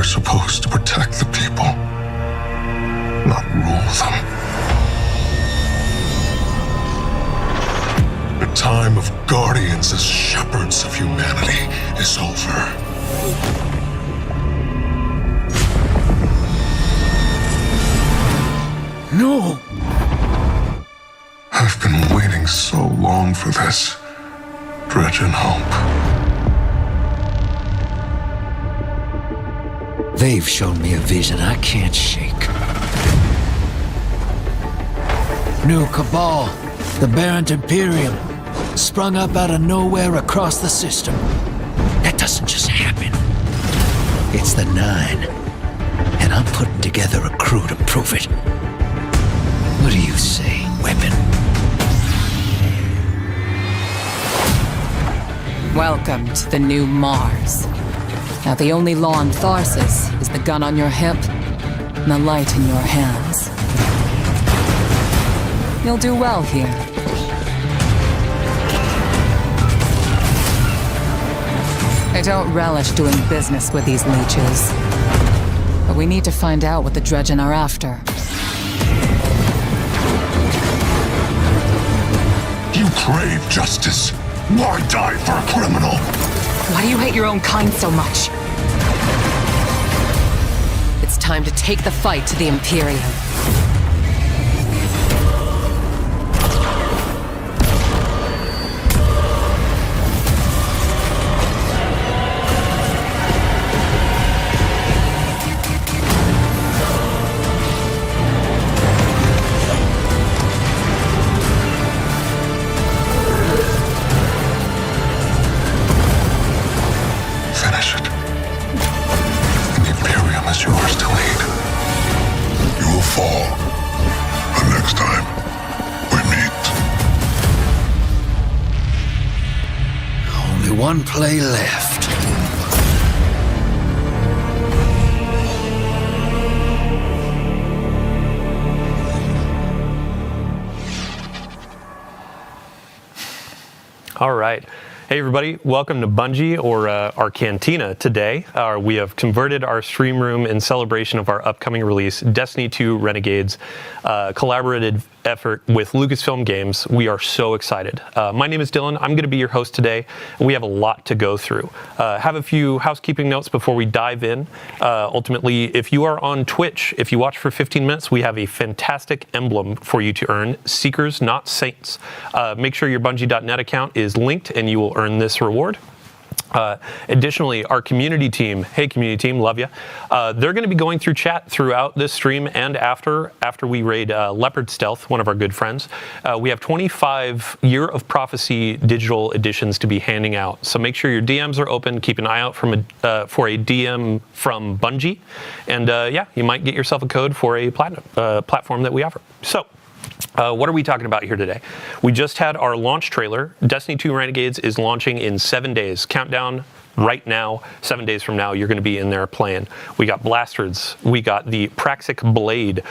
were supposed to protect the people, not rule them. The time of guardians as shepherds of humanity is over. No! I've been waiting so long for this. Dredge and hope. They've shown me a vision I can't shake. New Cabal, the Barrent Imperium, sprung up out of nowhere across the system. That doesn't just happen. It's the Nine, and I'm putting together a crew to prove it. What do you say, Weapon? Welcome to the new Mars. Now the only law on Tharsis is the gun on your hip and the light in your hands. You'll do well here. I don't relish doing business with these leeches. But we need to find out what the Dredgen are after. You crave justice. Why die for a criminal? Why do you hate your own kind so much? It's time to take the fight to the Imperium. Finish it. And the Imperium is yours to lead. You will fall. But next time, we meet. Only one play left. All right. Hey, everybody. Welcome to Bungie, or our Cantina today. We have converted our stream room in celebration of our upcoming release, Destiny 2 Renegades, collaborative effort with Lucasfilm Games. We are so excited. My name is Dylan. I'm going to be your host today, and we have a lot to go through. Have a few housekeeping notes before we dive in. Ultimately, if you are on Twitch, if you watch for 15 minutes, we have a fantastic emblem for you to earn, Seekers, Not Saints. Make sure your Bungie.net account is linked, and you will earn this reward. Additionally, our community team, hey community team, love you. They're going to be going through chat throughout this stream and after we raid Leopard Stealth, one of our good friends. We have 25 Year of Prophecy digital editions to be handing out. So make sure your DMs are open. Keep an eye out for a DM from Bungie. And yeah, you might get yourself a code for a platinum platform that we offer. So what are we talking about here today? We just had our launch trailer. Destiny 2 Renegades is launching in 7 days. Countdown right now. 7 days from now, you're going to be in there playing. We got blasters. We got the Praxic Blade.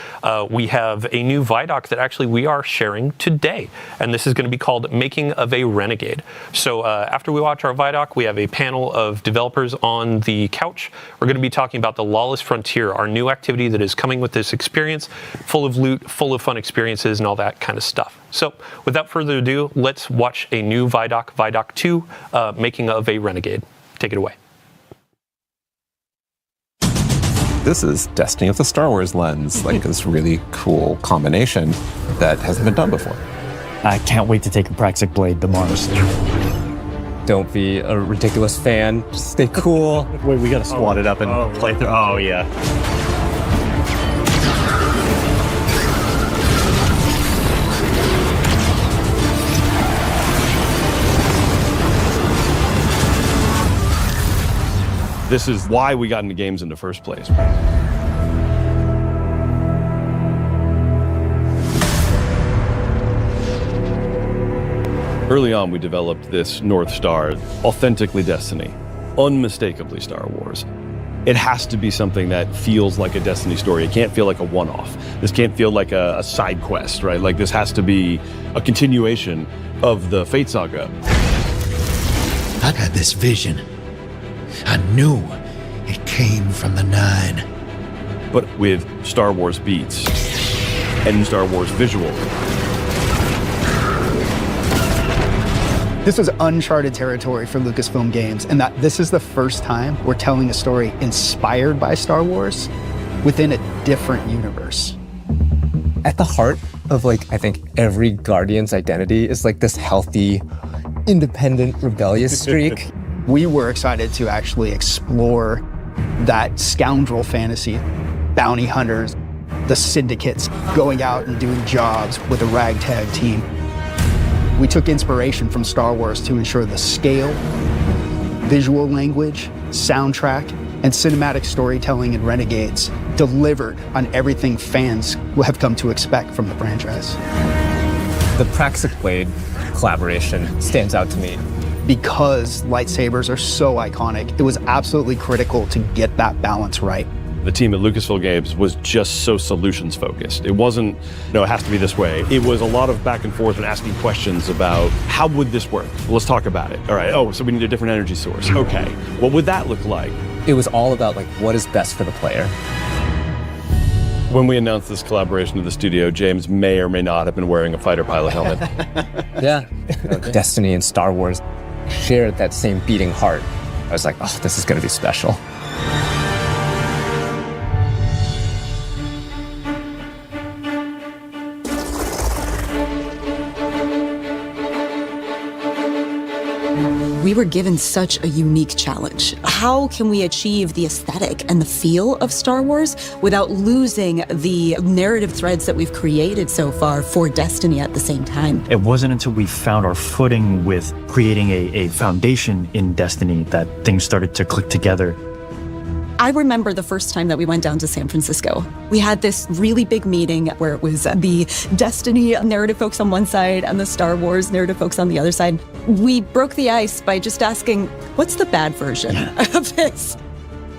We have a new Vidoc that actually we are sharing today. And this is going to be called Making of a Renegade. So after we watch our Vidoc, we have a panel of developers on the couch. We're going to be talking about the Lawless Frontier, our new activity that is coming with this experience, full of loot, full of fun experiences, and all that kind of stuff. So without further ado, let's watch a new Vidoc, Vidoc 2, Making of a Renegade. Take it away. This is Destiny with the Star Wars lens, like this really cool combination that hasn't been done before. I can't wait to take a Praxic Blade to Mars. Don't be a ridiculous fan. Just stay cool. Wait, we gotta swat it up and play through. Oh, yeah. This is why we got into games in the first place. Early on, we developed this North Star, authentically Destiny, unmistakably Star Wars. It has to be something that feels like a Destiny story. It can't feel like a one-off. This can't feel like a side quest, right? Like this has to be a continuation of the Fate Saga. I had this vision. I knew it came one from the 9. but with Star Wars beats and Star Wars visuals. This was uncharted territory for Lucasfilm Games, and that this is the first time we're telling a story inspired by Star Wars within a different universe. At the heart of, like, I think every Guardian's identity is like this healthy, independent, rebellious streak. We were excited to actually explore that scoundrel fantasy, bounty hunters, the syndicates going out and doing jobs with a ragtag team. We took inspiration from Star Wars to ensure the scale, visual language, soundtrack, and cinematic storytelling in Renegades delivered on everything fans will have come to expect from the franchise. The Praxic Blade collaboration stands out to me. Because lightsabers are so iconic, it was absolutely critical to get that balance right. The team at Lucasfilm Games was just so solutions focused. It wasn't, no, it has to be this way. It was a lot of back and forth and asking questions about how would this work? Well, let's talk about it. All right, oh, so we need a different energy source. Okay, what would that look like? It was all about, like, what is best for the player. When we announced this collaboration to the studio, James may or may not have been wearing a fighter pilot helmet. Yeah. Destiny and Star Wars shared that same beating heart. I was like, oh, this is gonna be special. We were given such a unique challenge. How can we achieve the aesthetic and the feel of Star Wars without losing the narrative threads that we've created so far for Destiny at the same time? It wasn't until we found our footing with creating a foundation in Destiny that things started to click together. I remember the first time that we went down to San Francisco. We had this really big meeting where it was the Destiny narrative folks on one side and the Star Wars narrative folks on the other side. We broke the ice by just asking, what's the bad version of this?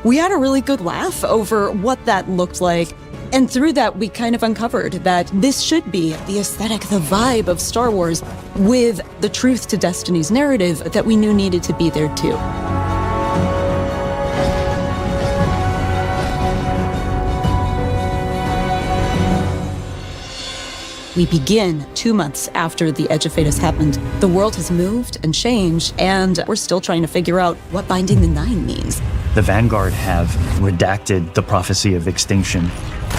We had a really good laugh over what that looked like. And through that, we kind of uncovered that this should be the aesthetic, the vibe of Star Wars with the truth to Destiny's narrative that we knew needed to be there too. We begin 2 months after the Edge of Fate has happened. The world has moved and changed, and we're still trying to figure out what Binding the Nine means. The Vanguard have redacted the prophecy of extinction.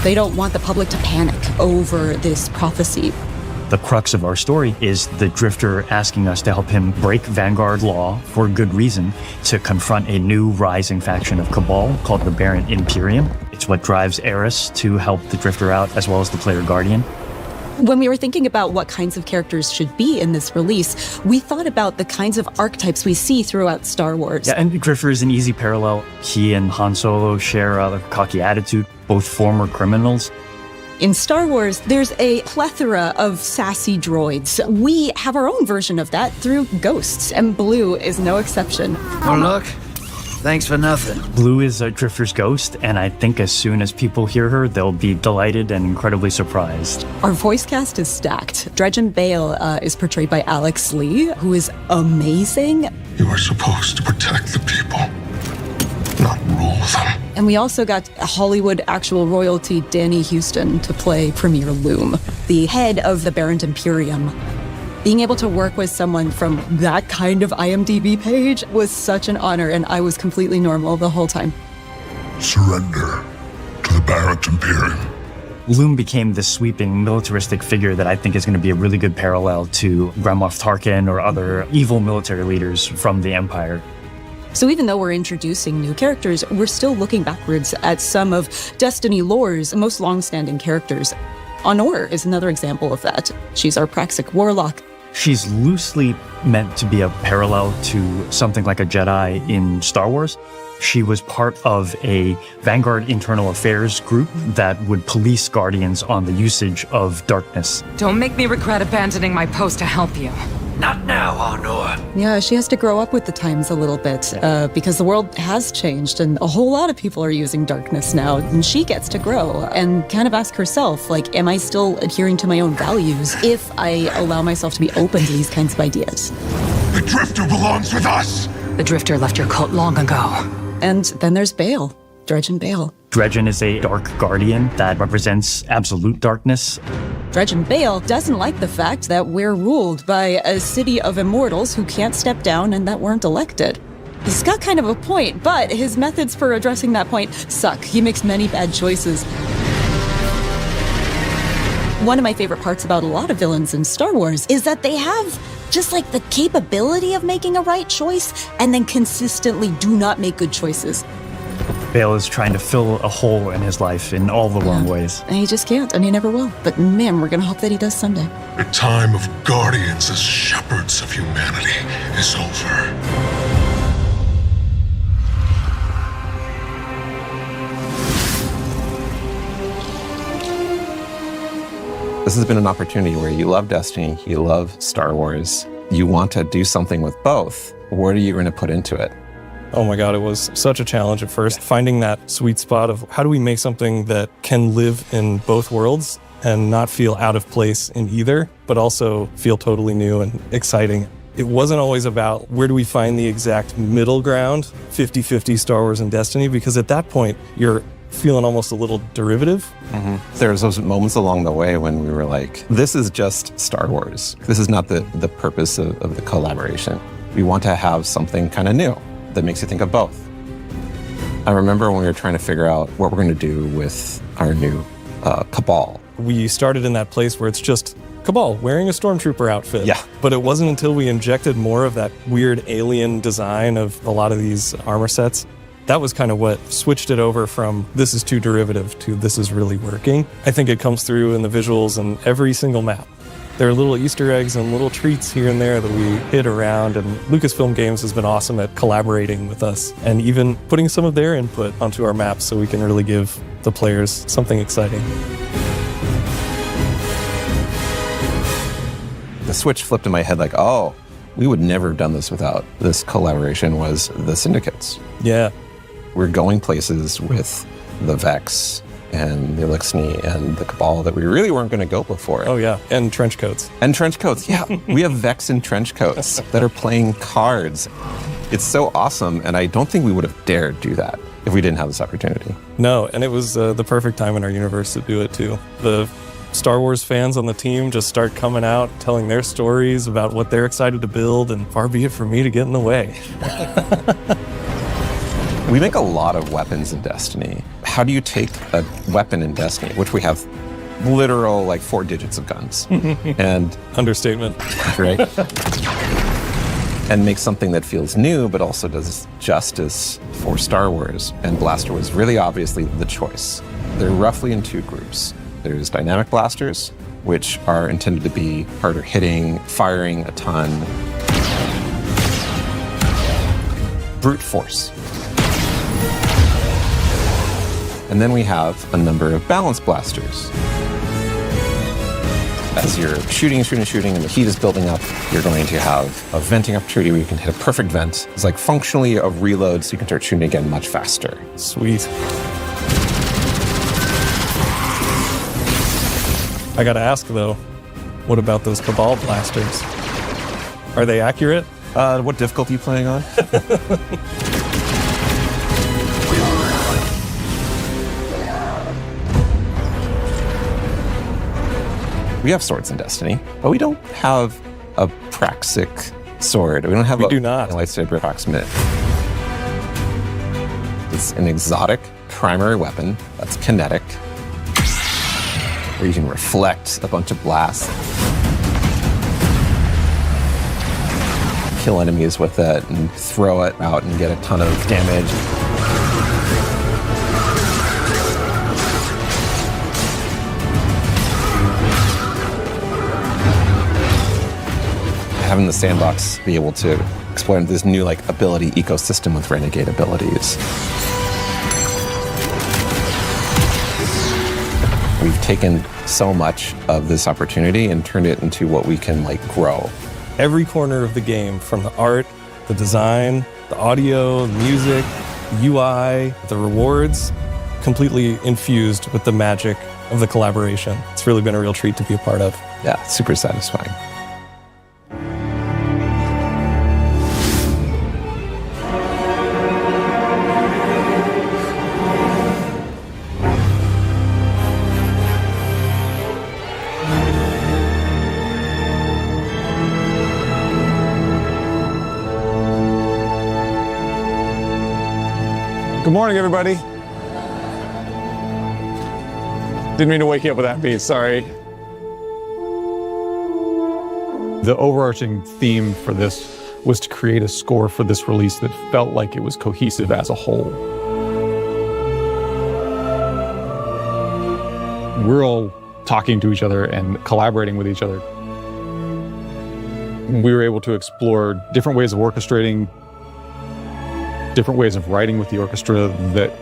They don't want the public to panic over this prophecy. The crux of our story is the Drifter asking us to help him break Vanguard law for good reason to confront a new rising faction of Cabal called the Barren Imperium. It's what drives Eris to help the Drifter out, as well as the player Guardian. When we were thinking about what kinds of characters should be in this release, we thought about the kinds of archetypes we see throughout Star Wars. Yeah, and Drifter is an easy parallel. He and Han Solo share a cocky attitude, both former criminals. In Star Wars, there's a plethora of sassy droids. We have our own version of that through Ghosts, and Blue is no exception. Oh, look. Thanks for nothing. Blue is a Drifter's ghost, and I think as soon as people hear her, they'll be delighted and incredibly surprised. Our voice cast is stacked. Dredgen Bale is portrayed by Alex Lee, who is amazing. You are supposed to protect the people, not rule them. And we also got Hollywood actual royalty Danny Houston to play Premier Loom, the head of the Barren Imperium. Being able to work with someone from that kind of IMDb page was such an honor, and I was completely normal the whole time. Surrender to the Barren Imperium. Loom became this sweeping militaristic figure that I think is going to be a really good parallel to Grand Moff Tarkin or other evil military leaders from the Empire. So even though we're introducing new characters, we're still looking backwards at some of Destiny lore's most long-standing characters. Honor is another example of that. She's our Praxic warlock. She's loosely meant to be a parallel to something like a Jedi in Star Wars. She was part of a Vanguard internal affairs group that would police Guardians on the usage of darkness. Don't make me regret abandoning my post to help you. Not now, Honor. Yeah, she has to grow up with the times a little bit because the world has changed and a whole lot of people are using darkness now. And she gets to grow and kind of ask herself, like, am I still adhering to my own values if I allow myself to be open to these kinds of ideas? The Drifter belongs with us! The Drifter left your cult long ago. And then there's Bale. Dredge and Bale. Dredgen is a dark guardian that represents absolute darkness. Dredge and Bale doesn't like the fact that we're ruled by a city of immortals who can't step down and that weren't elected. He's got kind of a point, but his methods for addressing that point suck. He makes many bad choices. One of my favorite parts about a lot of villains in Star Wars is that they have just like the capability of making a right choice and then consistently do not make good choices. Bale is trying to fill a hole in his life in all the wrong ways. And he just can't, and he never will. But man, we're gonna hope that he does someday. The time of guardians as shepherds of humanity is over. This has been an opportunity where you love Destiny, you love Star Wars, you want to do something with both. What are you going to put into it? Oh my God, it was such a challenge at first, finding that sweet spot of how do we make something that can live in both worlds and not feel out of place in either, but also feel totally new and exciting. It wasn't always about where do we find the exact middle ground, 50-50 Star Wars and Destiny, because at that point, you're feeling almost a little derivative. There's those moments along the way when we were like, this is just Star Wars. This is not the purpose of the collaboration. We want to have something kind of new that makes you think of both. I remember when we were trying to figure out what we're going to do with our new Cabal. We started in that place where it's just Cabal wearing a stormtrooper outfit. Yeah. But it wasn't until we injected more of that weird alien design of a lot of these armor sets, that was kind of what switched it over from this is too derivative to this is really working. I think it comes through in the visuals in every single map. There are little Easter eggs and little treats here and there that we hit around, and Lucasfilm Games has been awesome at collaborating with us and even putting some of their input onto our maps so we can really give the players something exciting. The switch flipped in my head like, oh, we would never have done this without this collaboration was the Syndicates. Yeah. We're going places with the Vex and the Elixni and the Cabal that we really weren't going to go before. Oh yeah, and trench coats. And trench coats, yeah. We have Vex in trench coats that are playing cards. It's so awesome, and I don't think we would have dared do that if we didn't have this opportunity. No, and it was the perfect time in our universe to do it too. The Star Wars fans on the team just start coming out, telling their stories about what they're excited to build, and far be it for me to get in the way. We make a lot of weapons in Destiny. How do you take a weapon in Destiny, which we have literal like 4 digits of guns, and understatement, right? And make something that feels new, but also does justice for Star Wars. And Blaster was really obviously the choice. They're roughly in 2 groups. There's dynamic blasters, which are intended to be harder hitting, firing a ton. Brute force. And then we have a number of balance blasters. As you're shooting, and the heat is building up, you're going to have a venting opportunity where you can hit a perfect vent. It's like functionally a reload, so you can start shooting again much faster. Sweet. I gotta ask though, what about those Cabal blasters? Are they accurate? What difficulty are you playing on? We have swords in Destiny, but we don't have a Praxic sword. We don't have a lightsaber approximate. It's an exotic primary weapon that's kinetic, where you can reflect a bunch of blasts, kill enemies with it, and throw it out and get a ton of damage. Having the sandbox be able to explore this new like ability ecosystem with renegade abilities. We've taken so much of this opportunity and turned it into what we can like grow. Every corner of the game, from the art, the design, the audio, the music, the UI, the rewards, completely infused with the magic of the collaboration. It's really been a real treat to be a part of. Yeah, super satisfying. Good morning, everybody. Didn't mean to wake you up with that beat, sorry. The overarching theme for this was to create a score for this release that felt like it was cohesive as a whole. We're all talking to each other and collaborating with each other. We were able to explore different ways of orchestrating, different ways of writing with the orchestra that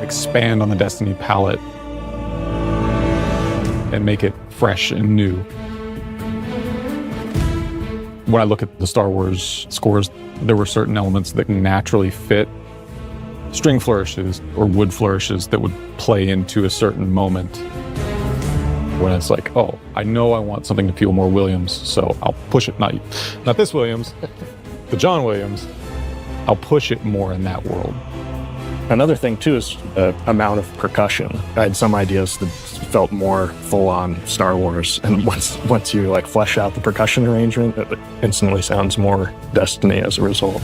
expand on the Destiny palette and make it fresh and new. When I look at the Star Wars scores, there were certain elements that naturally fit string flourishes or wood flourishes that would play into a certain moment. When it's like, oh, I know I want something to feel more Williams, so I'll push it. Not this Williams, the John Williams. I'll push it more in that world. Another thing too is the amount of percussion. I had some ideas that felt more full-on Star Wars, and once you like flesh out the percussion arrangement, it instantly sounds more Destiny as a result.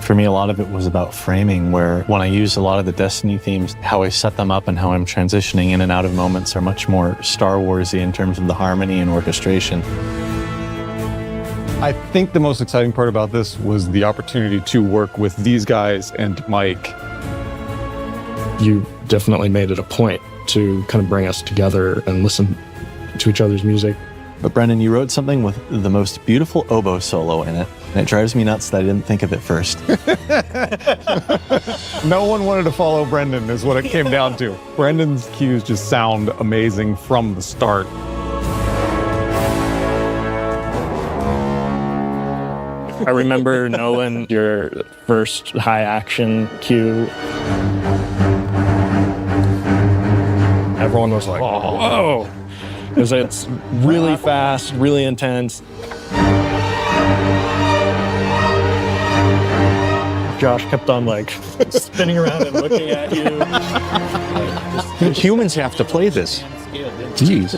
For me, a lot of it was about framing, where when I use a lot of the Destiny themes, how I set them up and how I'm transitioning in and out of moments are much more Star Wars-y in terms of the harmony and orchestration. I think the most exciting part about this was the opportunity to work with these guys and Mike. You definitely made it a point to kind of bring us together and listen to each other's music. But Brendan, you wrote something with the most beautiful oboe solo in it, and it drives me nuts that I didn't think of it first. No one wanted to follow Brendan is what it came down to. Brendan's cues just sound amazing from the start. I remember, Nolan, your first high action cue. Everyone was like, whoa! Because it's really fast, really intense. Josh kept on like spinning around and looking at you. Humans have to play this. Jeez.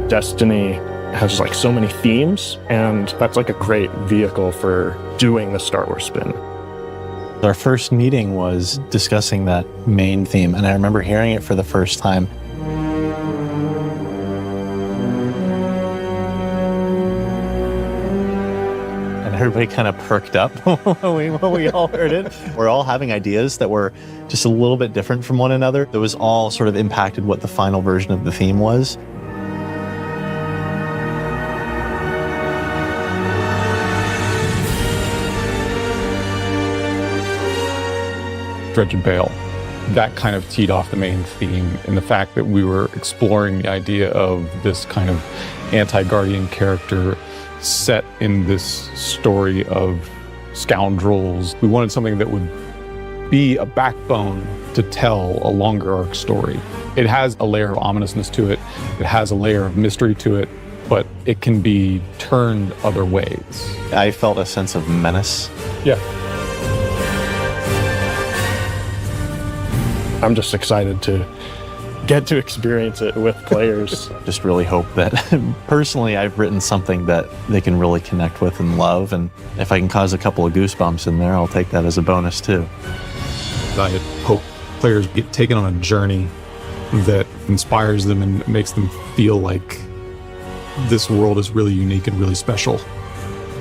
Destiny has like so many themes, and that's like a great vehicle for doing the Star Wars spin. Our first meeting was discussing that main theme, and I remember hearing it for the first time. And everybody kind of perked up when we all heard it. We're all having ideas that were just a little bit different from one another. That was all sort of impacted what the final version of the theme was. Dredge and Bale. That kind of teed off the main theme, and the fact that we were exploring the idea of this kind of anti-Guardian character set in this story of scoundrels. We wanted something that would be a backbone to tell a longer arc story. It has a layer of ominousness to it. It has a layer of mystery to it, but it can be turned other ways. I felt a sense of menace. Yeah. I'm just excited to get to experience it with players. Just really hope that, personally, I've written something that they can really connect with and love, and if I can cause a couple of goosebumps in there, I'll take that as a bonus too. I hope players get taken on a journey that inspires them and makes them feel like this world is really unique and really special.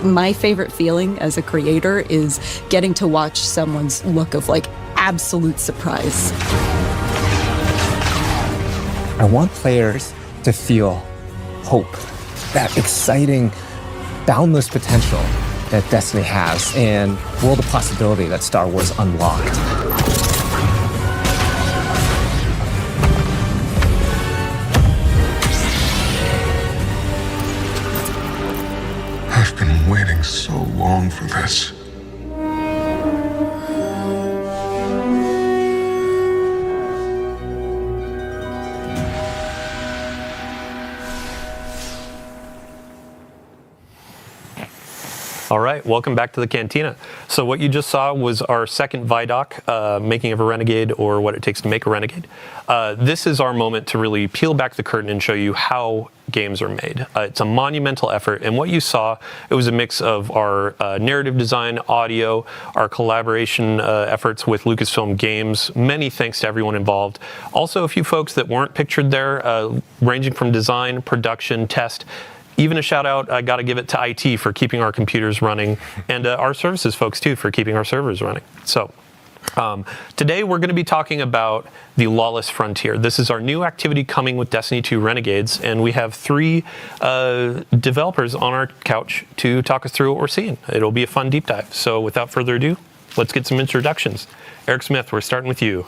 My favorite feeling as a creator is getting to watch someone's look of like absolute surprise. I want players to feel hope, that exciting, boundless potential that Destiny has, and world of possibility that Star Wars unlocked. I've been waiting so long for this. All right, welcome back to the Cantina. So what you just saw was our second Vidoc, making of a Renegade, or what it takes to make a Renegade. This is our moment to really peel back the curtain and show you how games are made. It's a monumental effort, and what you saw, it was a mix of our narrative design, audio, our collaboration efforts with Lucasfilm Games. Many thanks to everyone involved. Also, a few folks that weren't pictured there, ranging from design, production, test. Even a shout out, I got to give it to IT for keeping our computers running, and our services folks too for keeping our servers running. So today we're going to be talking about the Lawless Frontier. This is our new activity coming with Destiny 2 Renegades, and we have 3 developers on our couch to talk us through what we're seeing. It'll be a fun deep dive. So without further ado, let's get some introductions. Eric Smith, we're starting with you.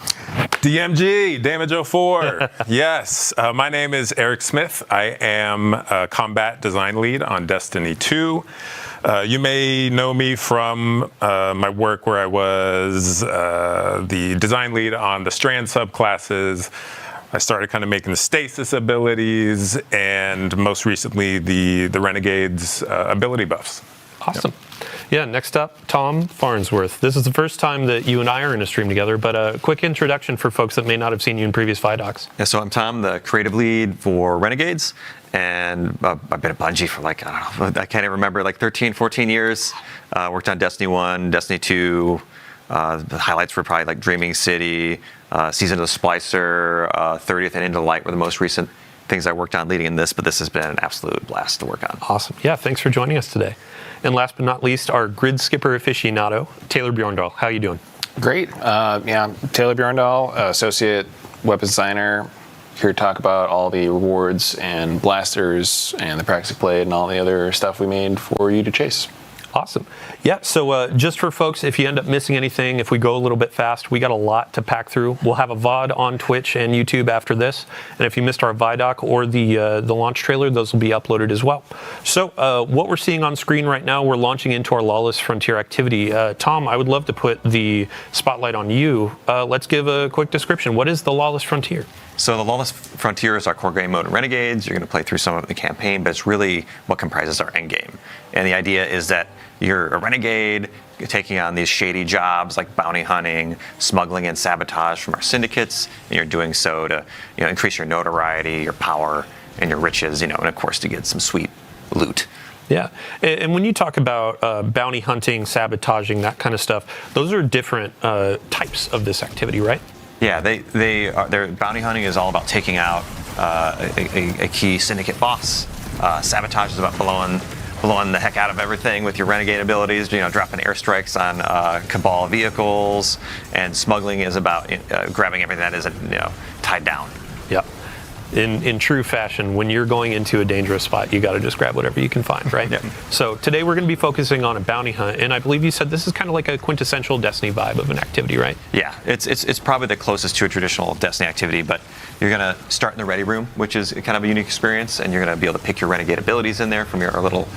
DMG, Damage 04. Yes, my name is Eric Smith. I am a combat design lead on Destiny 2. You may know me from my work where I was the design lead on the Strand subclasses. I started kind of making the stasis abilities, and most recently the Renegades ability buffs. Awesome. Yeah, next up, Tom Farnsworth. This is the first time that you and I are in a stream together, but a quick introduction for folks that may not have seen you in previous ViDocs. Yeah, so I'm Tom, the creative lead for Renegades, and I've been at Bungie for like, I don't know, I can't even remember, like 13, 14 years. Worked on Destiny 1, Destiny 2. The highlights were probably like Dreaming City, Season of the Splicer, 30th and Into Light were the most recent things I worked on leading in this, but this has been an absolute blast to work on. Awesome. Yeah, thanks for joining us today. And last but not least, our grid skipper aficionado, Taylor Bjorndal. How are you doing? Great. Yeah, Taylor Bjorndal, associate weapons designer, here to talk about all the rewards and blasters and the practice played and all the other stuff we made for you to chase. Awesome. Yeah, so just for folks, if you end up missing anything, if we go a little bit fast, we got a lot to pack through. We'll have a VOD on Twitch and YouTube after this. And if you missed our ViDoc or the launch trailer, those will be uploaded as well. So what we're seeing on screen right now, we're launching into our Lawless Frontier activity. Tom, I would love to put the spotlight on you. Let's give a quick description. What is the Lawless Frontier? So the Lawless Frontier is our core game mode in Renegades. You're going to play through some of the campaign, but it's really what comprises our end game. And the idea is that you're a renegade, you're taking on these shady jobs like bounty hunting, smuggling and sabotage from our syndicates, and you're doing so to increase your notoriety, your power, and your riches, and of course to get some sweet loot. Yeah, and when you talk about bounty hunting, sabotaging, that kind of stuff, those are different types of this activity, right? Yeah, their bounty hunting is all about taking out a key syndicate boss. Sabotage is about blowing the heck out of everything with your renegade abilities, dropping airstrikes on Cabal vehicles, and smuggling is about grabbing everything that isn't tied down. Yep. In true fashion, when you're going into a dangerous spot, you got to just grab whatever you can find, right? Yep. So today we're going to be focusing on a bounty hunt, and I believe you said this is kind of like a quintessential Destiny vibe of an activity, right? Yeah, it's probably the closest to a traditional Destiny activity, but you're going to start in the ready room, which is kind of a unique experience, and you're going to be able to pick your renegade abilities in there from your little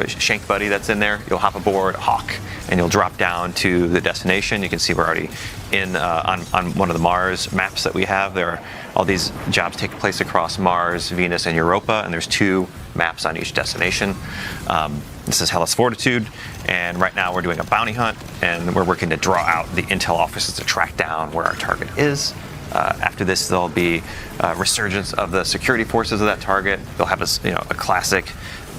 shank buddy that's in there. You'll hop aboard Hawk, and you'll drop down to the destination. You can see we're already in on one of the Mars maps that we have. There are all these jobs take place across Mars, Venus, and Europa, and there's 2 maps on each destination. This is Hellas Fortitude, and right now we're doing a bounty hunt, and we're working to draw out the intel officers to track down where our target is. After this, there'll be resurgence of the security forces of that target. They'll have a classic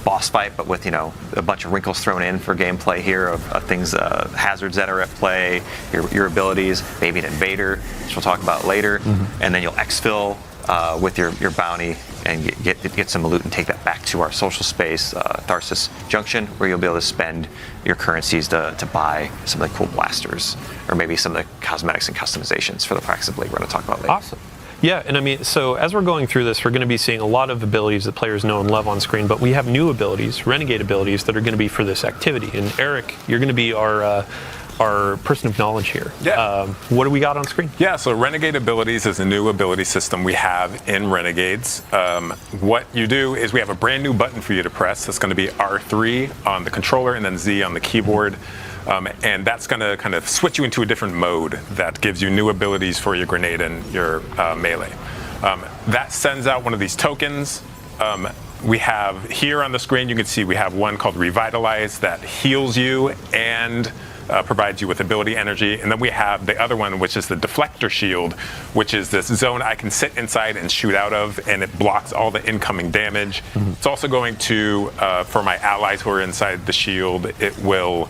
boss fight, but with a bunch of wrinkles thrown in for gameplay here of things, hazards that are at play, your abilities, maybe an invader, which we'll talk about later, and then you'll exfil with your bounty and get some loot and take that back to our social space, Tharsis Junction, where you'll be able to spend your currencies to buy some of the cool blasters, or maybe some of the cosmetics and customizations for the practice blade we're going to talk about later. Awesome. Yeah, and I mean, so as we're going through this, we're going to be seeing a lot of abilities that players know and love on screen, but we have new abilities, renegade abilities, that are going to be for this activity. And Eric, you're going to be our person of knowledge here. Yeah. What do we got on screen? Yeah, so Renegade Abilities is a new ability system we have in Renegades. What you do is we have a brand new button for you to press. That's going to be R3 on the controller and then Z on the keyboard. And that's going to kind of switch you into a different mode that gives you new abilities for your grenade and your melee. That sends out one of these tokens. We have here on the screen, you can see we have one called Revitalize that heals you and provides you with ability energy. And then we have the other one, which is the deflector shield, which is this zone I can sit inside and shoot out of, and it blocks all the incoming damage. It's also going to, for my allies who are inside the shield, it will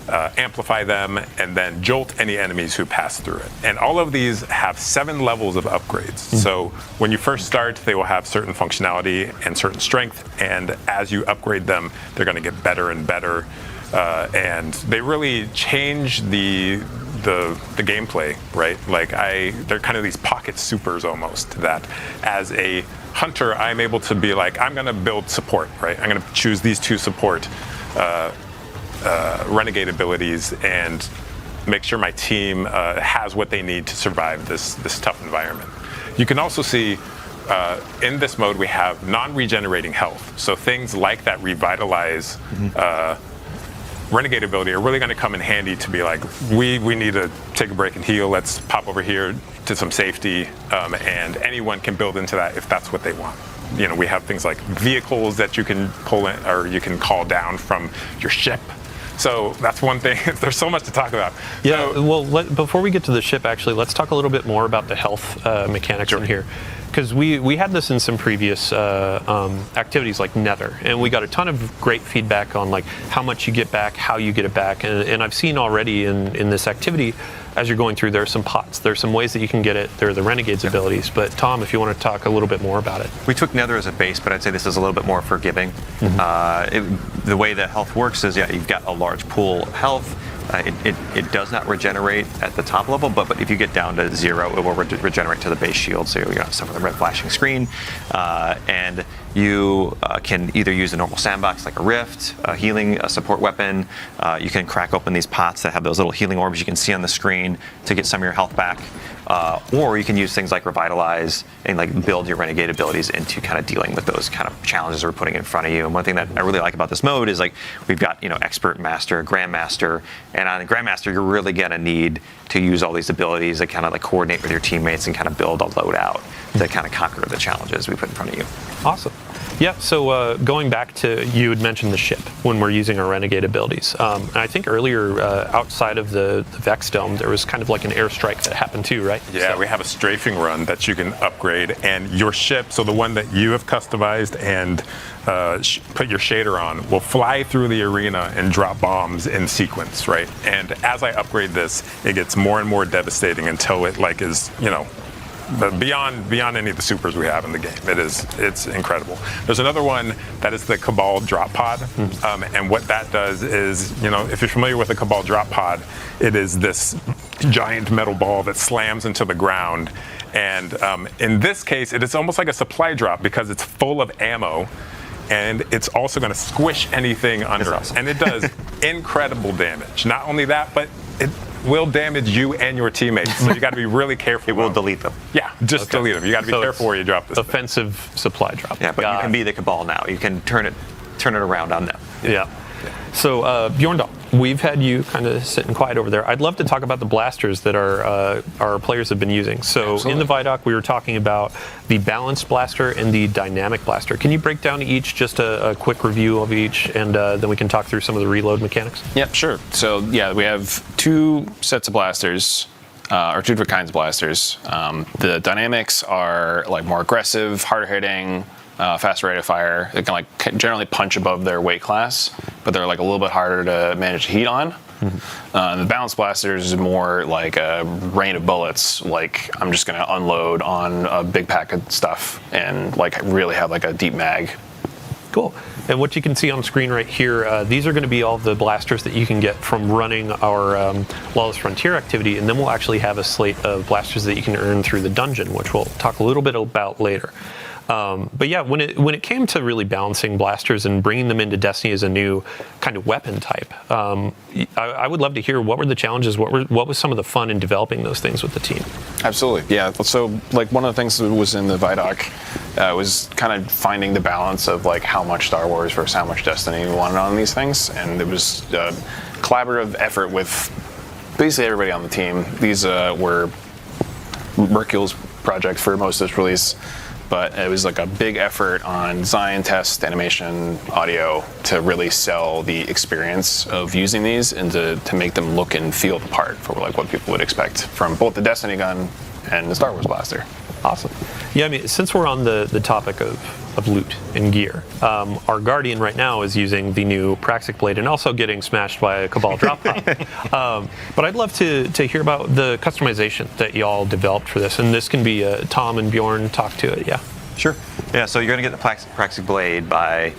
amplify them and then jolt any enemies who pass through it. And all of these have 7 levels of upgrades. So when you first start, they will have certain functionality and certain strength, and as you upgrade them, they're going to get better and better. And they really change the gameplay, right? Like they're kind of these pocket supers almost, that as a hunter, I'm able to be like, I'm going to build support, right? I'm going to choose these 2 support renegade abilities and make sure my team has what they need to survive this tough environment. You can also see in this mode we have non-regenerating health. So things like that revitalize renegade ability are really going to come in handy to be like, we need to take a break and heal. Let's pop over here to some safety, and anyone can build into that if that's what they want. You know, we have things like vehicles that you can pull in or you can call down from your ship. So that's one thing. There's so much to talk about. Yeah, before we get to the ship, actually, let's talk a little bit more about the health mechanics in here. Because we had this in some previous activities like Nether, and we got a ton of great feedback on like how much you get back, how you get it back, and I've seen already in this activity, as you're going through, there are some pots, there's some ways that you can get it, there are the Renegades abilities, but Tom, if you want to talk a little bit more about it. We took Nether as a base, but I'd say this is a little bit more forgiving. The way that health works is, you've got a large pool of health. It does not regenerate at the top level, but if you get down to 0, it will regenerate to the base shield, so you don't suffer the red flashing screen. And you can either use a normal sandbox like a rift, a support weapon. You can crack open these pots that have those little healing orbs you can see on the screen to get some of your health back. Or you can use things like Revitalize and like build your Renegade abilities into kind of dealing with those kind of challenges we're putting in front of you. And one thing that I really like about this mode is like we've got Expert, Master, Grandmaster, and on Grandmaster you're really gonna need to use all these abilities that kind of like coordinate with your teammates and kind of build a loadout to kind of conquer the challenges we put in front of you. Awesome. Yeah, so going back to, you had mentioned the ship when we're using our Renegade abilities. And I think earlier, outside of the Vex Dome, there was kind of like an airstrike that happened too, right? Yeah, we have a strafing run that you can upgrade, and your ship, so the one that you have customized and put your shader on, will fly through the arena and drop bombs in sequence, right? And as I upgrade this, it gets more and more devastating until it like is, beyond any of the supers we have in the game. It's incredible. There's another one that is the Cabal drop pod, and what that does is, if you're familiar with the Cabal drop pod, it is this giant metal ball that slams into the ground, and in this case it is almost like a supply drop because it's full of ammo, and it's also going to squish anything under it. And it does incredible damage. Not only that, but it will damage you and your teammates, so you got to be really careful. It will delete them. Yeah, just delete them. You got to be careful where you drop this. Offensive supply drop. Yeah, but you can be the Cabal now. You can turn it around on them. Yeah. So Bjorndal, we've had you kind of sitting quiet over there. I'd love to talk about the blasters that our players have been using. So Absolutely. In the Vidoc, we were talking about the balanced blaster and the dynamic blaster. Can you break down each, just a quick review of each, and then we can talk through some of the reload mechanics? Yep, sure. So yeah, we have 2 sets of blasters. Or 2 different kinds of blasters. The dynamics are like more aggressive, harder hitting, faster rate of fire. They can generally punch above their weight class, but they're like a little bit harder to manage heat on. The balanced blasters is more like a rain of bullets. Like I'm just gonna unload on a big pack of stuff and like really have like a deep mag. Cool. And what you can see on screen right here, these are going to be all the blasters that you can get from running our Lawless Frontier activity, and then we'll actually have a slate of blasters that you can earn through the dungeon, which we'll talk a little bit about later. But yeah, when it came to really balancing blasters and bringing them into Destiny as a new kind of weapon type, I would love to hear what were the challenges, what was some of the fun in developing those things with the team? Absolutely, yeah. So like one of the things that was in the Vidoc was kind of finding the balance of like how much Star Wars versus how much Destiny we wanted on these things, and it was a collaborative effort with basically everybody on the team. These were Mercule's project for most of this release. but it was like a big effort on design, test, animation, audio to really sell the experience of using these and to make them look and feel the part for like what people would expect from both the Destiny gun and the Star Wars blaster. Awesome. Yeah, I mean, since we're on the topic of loot and gear, our Guardian right now is using the new Praxic Blade and also getting smashed by a Cabal drop pod. But I'd love to hear about the customization that y'all developed for this. And this can be Tom and Bjorn talk to it, yeah. Sure. Yeah, so you're going to get the Praxic Blade by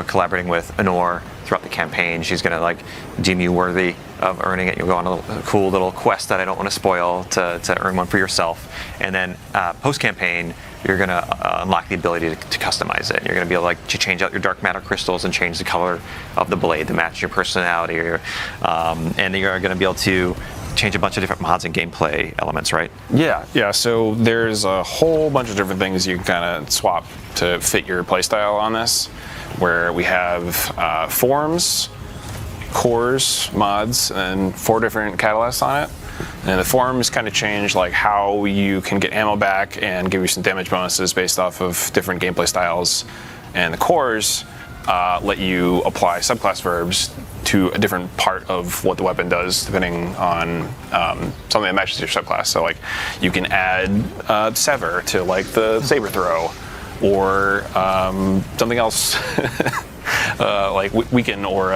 collaborating with Honor throughout the campaign. She's going to like deem you worthy of earning it. You'll go on a cool little quest that I don't want to spoil to earn one for yourself. And then post-campaign, you're going to unlock the ability to customize it. You're going to be able to change out your dark matter crystals and change the color of the blade to match your personality. And you're going to be able to change a bunch of different mods and gameplay elements, right? Yeah. So there's a whole bunch of different things you can kind of swap to fit your playstyle on this, where we have forms, cores, mods, and 4 different catalysts on it. And the forms kind of change like how you can get ammo back and give you some damage bonuses based off of different gameplay styles. And the cores let you apply subclass verbs to a different part of what the weapon does, depending on something that matches your subclass. So like you can add sever to like the saber throw, or something else like weaken or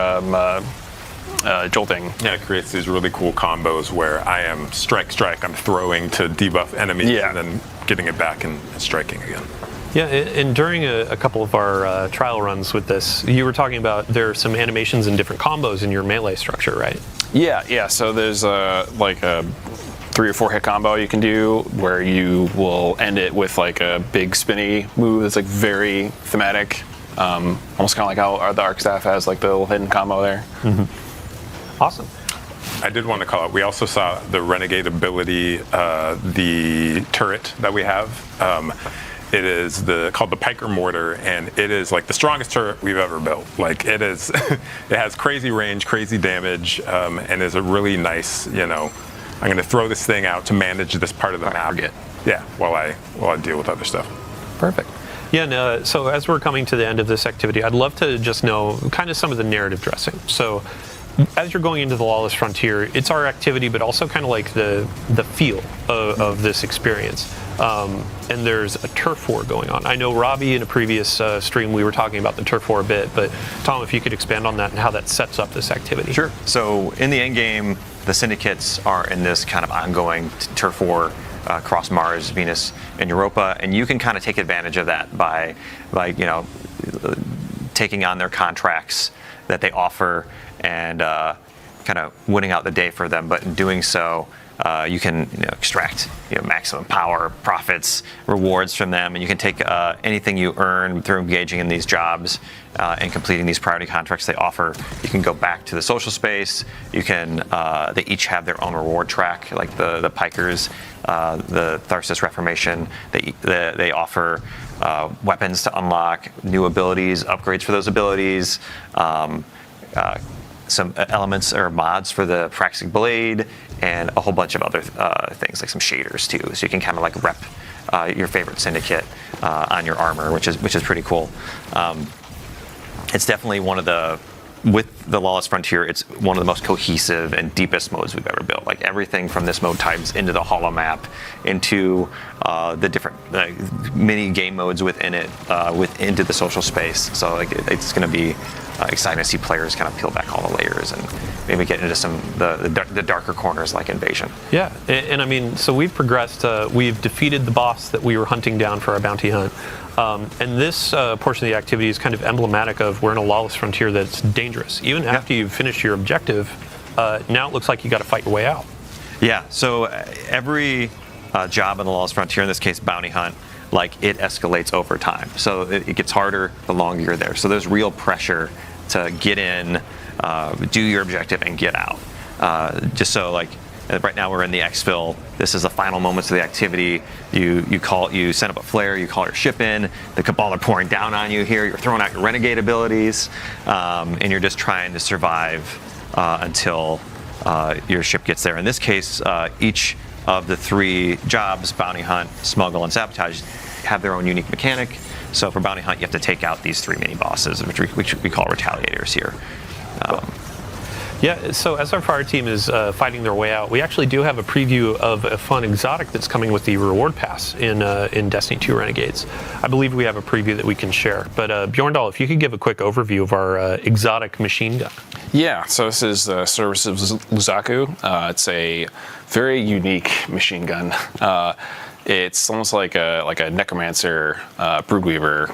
jolting. Yeah, it creates these really cool combos where I am strike, I'm throwing to debuff enemies and then getting it back and striking again. Yeah, and during a couple of our trial runs with this, you were talking about there are some animations and different combos in your melee structure, right? Yeah. So there's like a 3 or 4 hit combo you can do where you will end it with like a big spinny move that's like very thematic, almost kind of like how the Arc Staff has like the little hidden combo there. Mm-hmm. Awesome. I did want to call out, we also saw the Renegade ability, the turret that we have. It is called the Piker Mortar, and it is like the strongest turret we've ever built. Like it is, it has crazy range, crazy damage, and is a really nice, I'm going to throw this thing out to manage this part of the map. Yeah, while I deal with other stuff. Perfect. Yeah, and, so as we're coming to the end of this activity, I'd love to just know kind of some of the narrative dressing. So as you're going into the Lawless Frontier, it's our activity, but also kind of like the feel of this experience. And there's a turf war going on. I know, Robbie, in a previous stream, we were talking about the turf war a bit, but Tom, if you could expand on that and how that sets up this activity. Sure. So in the end game, the syndicates are in this kind of ongoing turf war across Mars, Venus, and Europa, and you can kind of take advantage of that by taking on their contracts that they offer and kind of winning out the day for them. But in doing so, you can extract maximum power, profits, rewards from them, and you can take anything you earn through engaging in these jobs and completing these priority contracts they offer. You can go back to the social space. You can they each have their own reward track, like the Pikers, the Tharsis Reformation. They offer weapons to unlock, new abilities, upgrades for those abilities. Some elements or mods for the Praxic Blade, and a whole bunch of other things like some shaders too. So you can kind of like rep your favorite syndicate on your armor, which is pretty cool. It's definitely with the Lawless Frontier, it's one of the most cohesive and deepest modes we've ever built. Like everything from this mode ties into the holo map, into the different mini game modes within it, into the social space. So like it's going to be exciting to see players kind of peel back all the layers and maybe get into some the darker corners like Invasion. Yeah, and I mean, so we've progressed. We've defeated the boss that we were hunting down for our bounty hunt. And this portion of the activity is kind of emblematic of we're in a Lawless Frontier that's dangerous. Even after you've finished your objective, now it looks like you got to fight your way out. Yeah, so every job in the Lawless Frontier, in this case bounty hunt, like it escalates over time. So it gets harder the longer you're there. So there's real pressure to get in, do your objective, and get out. Just so like right now we're in the exfil. This is the final moments of the activity. You send up a flare, you call your ship in. The Cabal are pouring down on you here. You're throwing out your Renegade abilities, and you're just trying to survive until your ship gets there. In this case, each of the 3 jobs, bounty hunt, smuggle, and sabotage, have their own unique mechanic. So for Bounty Hunt, you have to take out these 3 mini bosses, which we call retaliators here. Yeah, so as our fire team is fighting their way out, we actually do have a preview of a fun exotic that's coming with the reward pass in Destiny 2 Renegades. I believe we have a preview that we can share. But Bjorndal, if you could give a quick overview of our exotic machine gun. Yeah, so this is the Service of Luzaku. It's a very unique machine gun. It's almost like a necromancer, broodweaver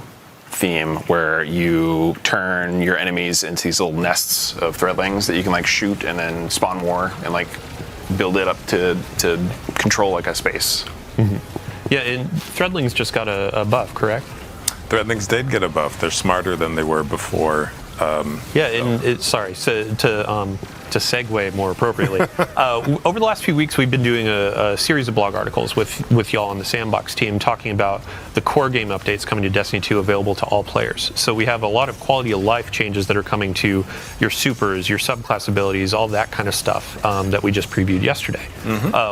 theme, where you turn your enemies into these little nests of threadlings that you can like shoot and then spawn more and like build it up to control like a space. Yeah, and threadlings just got a buff, correct? Threadlings did get a buff. They're smarter than they were before. To segue more appropriately, over the last few weeks, we've been doing a series of blog articles with y'all on the Sandbox team talking about the core game updates coming to Destiny 2 available to all players. So we have a lot of quality of life changes that are coming to your supers, your subclass abilities, all that kind of stuff that we just previewed yesterday.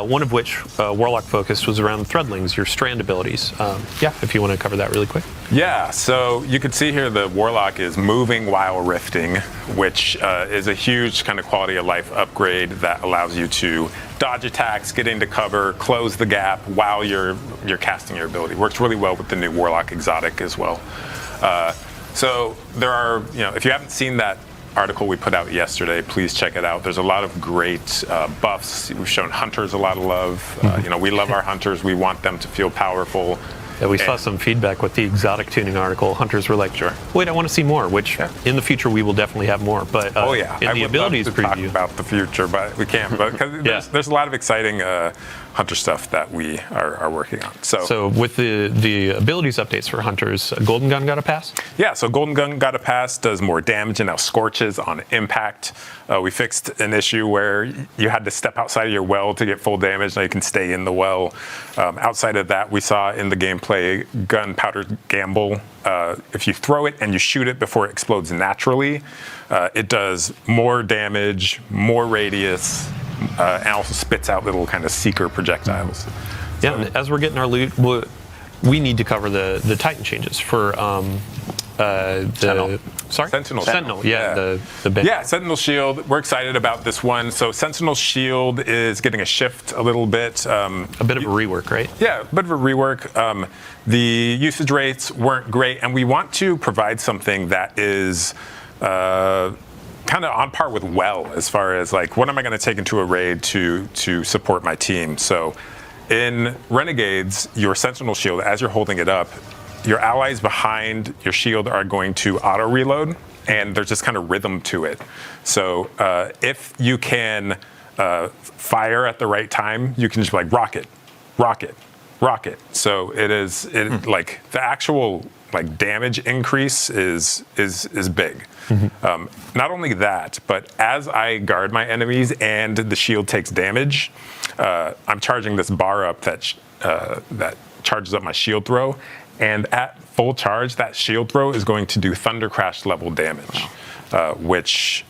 One of which, Warlock focused, was around threadlings, your strand abilities. If you want to cover that really quick. Yeah, so you can see here the Warlock is moving while rifting, which is a huge kind of quality of life upgrade that allows you to dodge attacks, get into cover, close the gap while you're casting your ability. Works really well with the new Warlock exotic as well. So there are, if you haven't seen that article we put out yesterday, please check it out. There's a lot of great buffs. We've shown hunters a lot of love. We love our hunters. We want them to feel powerful. Yeah, we saw some feedback with the exotic tuning article. Hunters were like, wait, I want to see more, which in the future we will definitely have more. But in the abilities preview. Talk about the future, but we can't. But because there's a lot of exciting hunter stuff that we are working on. So with the abilities updates for hunters, Golden Gun got a pass? Yeah, so Golden Gun got a pass, does more damage, and now scorches on impact. We fixed an issue where you had to step outside of your well to get full damage. Now you can stay in the well. Outside of that, we saw in the gameplay Gunpowder Gamble. If you throw it and you shoot it before it explodes naturally, it does more damage, more radius, and also spits out little kind of seeker projectiles. Yeah, and as we're getting our loot, we need to cover the Titan changes for Sentinel. Sorry? Sentinel. Yeah, the big. Yeah, Sentinel Shield. We're excited about this one. So Sentinel Shield is getting a shift a little bit. A bit of a rework, right? Yeah, a bit of a rework. The usage rates weren't great, and we want to provide something that is kind of on par with Well, as far as like, what am I going to take into a raid to support my team? So in Renegades, your Sentinel Shield, as you're holding it up, your allies behind your shield are going to auto reload, and there's just kind of rhythm to it. So if you can fire at the right time, you can just be like rocket, rocket, rocket. So like the actual like damage increase is big. Not only that, but as I guard my enemies and the shield takes damage, I'm charging this bar up that charges up my shield throw. And at full charge, that shield throw is going to do Thunder Crash level damage, which,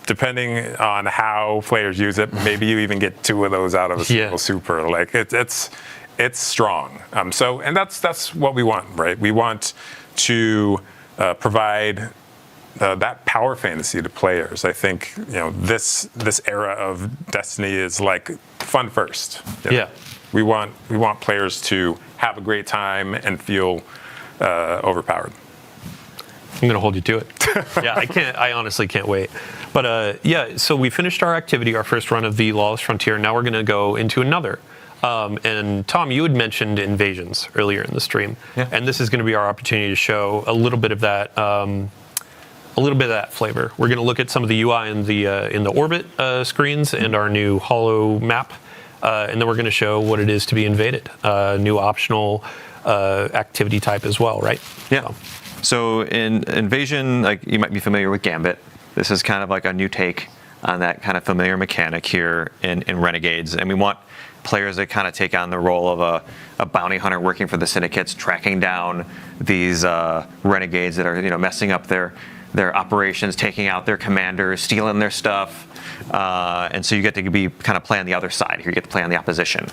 depending on how players use it, maybe you even get 2 of those out of a single super. Like it's strong. And that's what we want, right? We want to provide that power fantasy to players. I think this era of Destiny is like fun first. Yeah. We want players to have a great time and feel overpowered. I'm going to hold you to it. I honestly can't wait. But so we finished our activity, our first run of the Lawless Frontier. Now we're going to go into another. And Tom, you had mentioned invasions earlier in the stream. Yeah. And this is going to be our opportunity to show a little bit of that flavor. We're going to look at some of the UI in the orbit screens and our new holo map. And then we're going to show what it is to be invaded. New optional activity type as well, right? Yeah. So in Invasion, like you might be familiar with Gambit. This is kind of like a new take on that kind of familiar mechanic here in Renegades. And we want players that kind of take on the role of a bounty hunter working for the syndicates, tracking down these renegades that are messing up their operations, taking out their commanders, stealing their stuff. And so you get to be kind of play on the other side here. You get to play on the opposition.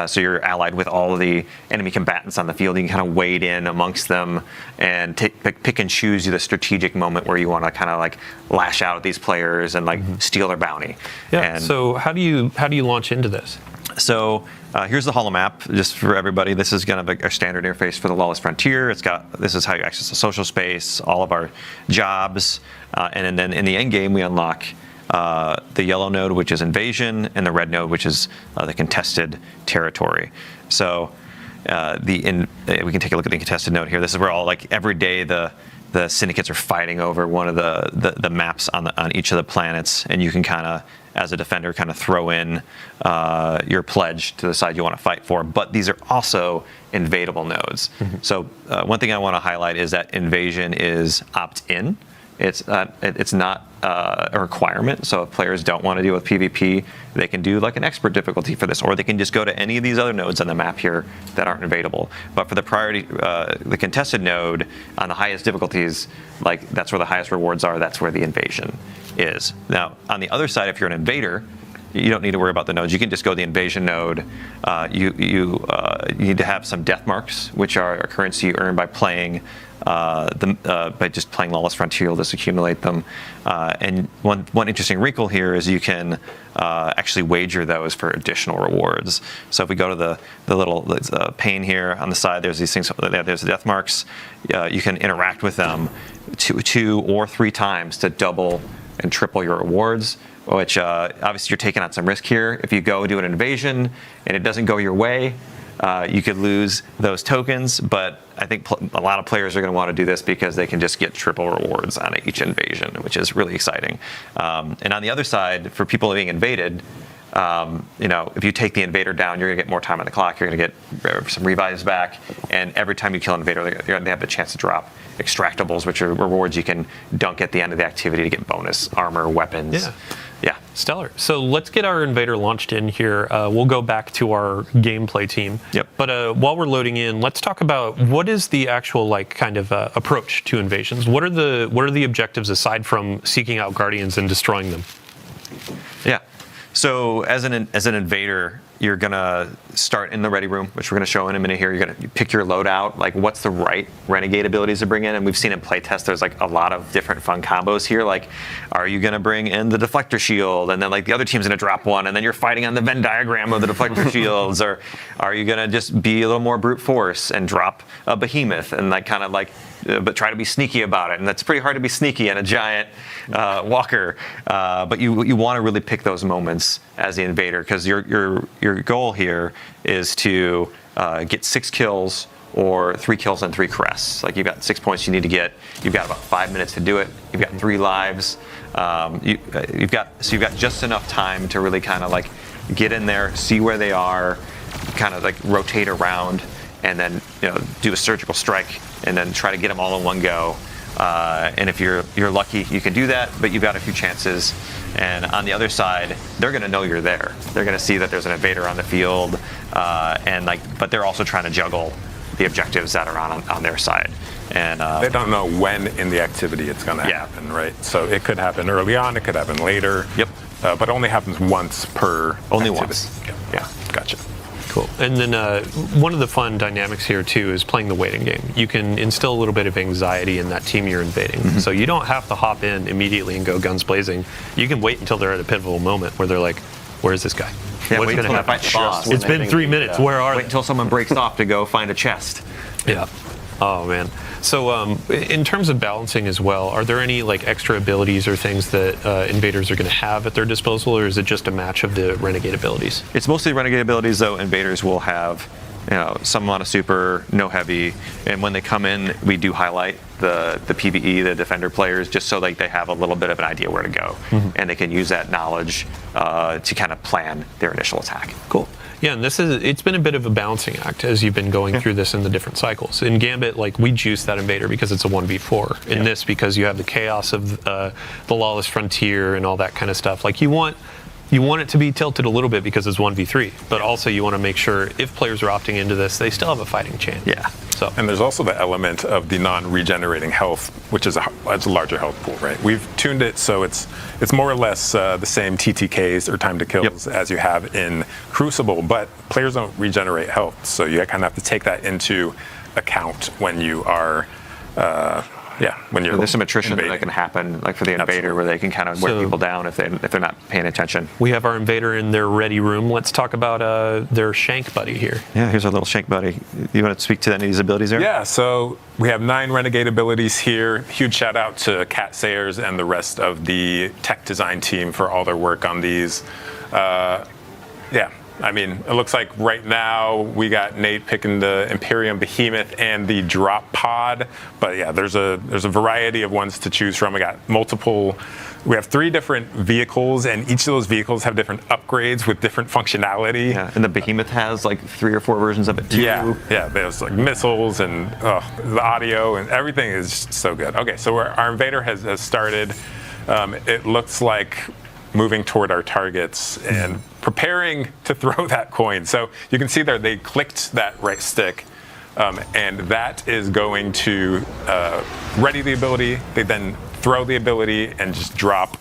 So you're allied with all of the enemy combatants on the field. You can kind of wade in amongst them and pick and choose the strategic moment where you want to kind of like lash out at these players and like steal their bounty. Yeah. And so how do you launch into this? So here's the holomap, just for everybody. This is kind of our standard interface for the Lawless Frontier. This is how you access the social space, all of our jobs, and then in the end game we unlock the yellow node, which is invasion, and the red node, which is the contested territory. So we can take a look at the contested node here. This is where all like every day the syndicates are fighting over one of the maps on each of the planets, and you can kind of, as a defender, kind of throw in your pledge to the side you want to fight for. But these are also invadable nodes. So one thing I want to highlight is that invasion is opt-in. It's not a requirement. So if players don't want to deal with PvP, they can do like an expert difficulty for this, or they can just go to any of these other nodes on the map here that aren't invadable. But for the priority, the contested node on the highest difficulties, like that's where the highest rewards are. That's where the invasion is. Now, on the other side, if you're an invader, you don't need to worry about the nodes. You can just go to the invasion node. You need to have some death marks, which are a currency you earn by playing by just playing Lawless Frontier. You'll just accumulate them. And one interesting wrinkle here is you can actually wager those for additional rewards. So if we go to the little pane here on the side, there's these things. There's the death marks. You can interact with them two or three times to double and triple your rewards, which obviously you're taking on some risk here. If you go do an invasion and it doesn't go your way, you could lose those tokens, but I think a lot of players are going to want to do this because they can just get triple rewards on each invasion, which is really exciting. And on the other side, for people being invaded, if you take the invader down, you're going to get more time on the clock. You're going to get some revives back, and every time you kill an invader, they have the chance to drop extractables, which are rewards you can dunk at the end of the activity to get bonus armor, weapons. Yeah. Stellar. So let's get our invader launched in here. We'll go back to our gameplay team. Yep. But while we're loading in, let's talk about what is the actual approach to invasions. What are the objectives aside from seeking out guardians and destroying them? Yeah. So as an invader, you're gonna start in the ready room, which we're gonna show in a minute here. You're gonna pick your loadout, like what's the right renegade abilities to bring in. And we've seen in playtest, there's like a lot of different fun combos here. Like, are you gonna bring in the deflector shield, and then like the other team's gonna drop one, and then you're fighting on the Venn diagram of the deflector shields, or are you gonna just be a little more brute force and drop a behemoth and like kind of like, but try to be sneaky about it? And that's pretty hard to be sneaky in a giant walker. But you want to really pick those moments as the invader, because your goal here is to get 6 kills or 3 kills and 3 caress. Like, you've got 6 points you need to get. You've got about 5 minutes to do it. You've got 3 lives. You've got just enough time to really kind of like get in there, see where they are, kind of like rotate around, and then do a surgical strike, and then try to get them all in one go. And if you're lucky, you can do that, but you've got a few chances. And on the other side, they're going to know you're there. They're going to see that there's an invader on the field, but they're also trying to juggle the objectives that are on their side. And they don't know when in the activity it's going to happen, right? So it could happen early on, it could happen later. Yep. But only happens once per Only activity. once. Yeah, gotcha. Cool. And then one of the fun dynamics here too is playing the waiting game. You can instill a little bit of anxiety in that team you're invading. So you don't have to hop in immediately and go guns blazing. You can wait until they're at a pivotal moment where they're like, "Where's this guy? Yeah, What's wait going to until happen? they fight the boss. It's been 3 minutes. Where are Wait they?" until someone breaks off to go find a chest. Yeah. Oh man. So in terms of balancing as well, are there any like extra abilities or things that invaders are going to have at their disposal, or is it just a match of the renegade abilities? It's mostly renegade abilities, though. Invaders will have some amount of super, no heavy, and when they come in, we do highlight the PvE, the defender players, just so like they have a little bit of an idea where to go, and they can use that knowledge to kind of plan their initial attack. Cool. Yeah, and it's been a bit of a balancing act as you've been going through this in the different cycles. In Gambit, like, we juice that invader because it's a 1v4. In this, because you have the chaos of the Lawless Frontier and all that kind of stuff. Like, you want you want it to be tilted a little bit because it's 1v3, but also you want to make sure if players are opting into this, they still have a fighting chance. Yeah. So. And there's also the element of the non-regenerating health, which is a larger health pool, right? We've tuned it so it's more or less the same TTKs or time to kills as you have in Crucible, but players don't regenerate health, so you kind of have to take that into account when you are. When you're there's some attrition invading. that can happen, like for the invader, where they can kind of wear people down if they're not paying attention. We have our invader in their ready room. Let's talk about their Shank buddy here. Yeah, here's our little Shank buddy. You want to speak to any of these abilities there? Yeah, so we have 9 Renegade abilities here. Huge shout out to Kat Sayers and the rest of the tech design team for all their work on these. I mean, it looks like right now we got Nate picking the Imperium Behemoth and the Drop Pod, but yeah, there's a variety of ones to choose from. We got multiple. We have 3 different vehicles, and each of those vehicles have different upgrades with different functionality. Yeah, and the Behemoth has like 3 or 4 versions of it too. Yeah, there's like missiles and the audio and everything is just so good. Okay, so our invader has started. It looks like moving toward our targets and preparing to throw that coin. So you can see there they clicked that right stick, and that is going to ready the ability. They then throw the ability and just drop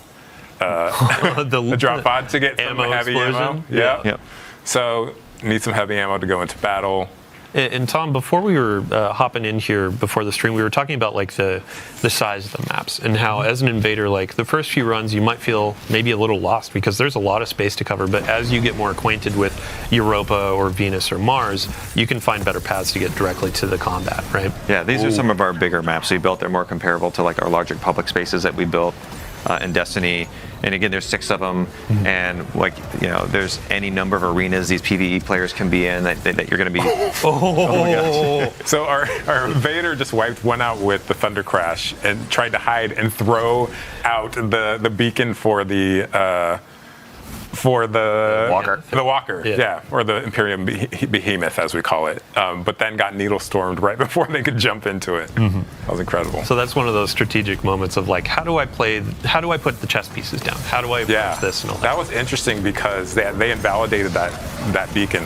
the drop pod to get some heavy ammo. Yeah. So need some heavy ammo to go into battle. And Tom, before we were hopping in here before the stream, we were talking about like the size of the maps and how as an invader, like the first few runs you might feel maybe a little lost because there's a lot of space to cover, but as you get more acquainted with Europa or Venus or Mars, you can find better paths to get directly to the combat, right? Yeah, these are some of our bigger maps we built. They're more comparable to like our larger public spaces that we built in Destiny. And again, there's 6 of them, and like there's any number of arenas these PvE players can be in that you're going to be. Oh my gosh! So our invader just wiped one out with the Thunder Crash and tried to hide and throw out the beacon for the Walker. The Walker, yeah, or the Imperium Behemoth as we call it. But then got needle stormed right before they could jump into it. That was incredible. So that's one of those strategic moments of like, how do I put the chess pieces down? How do I approach this and all that? That was interesting because they invalidated that beacon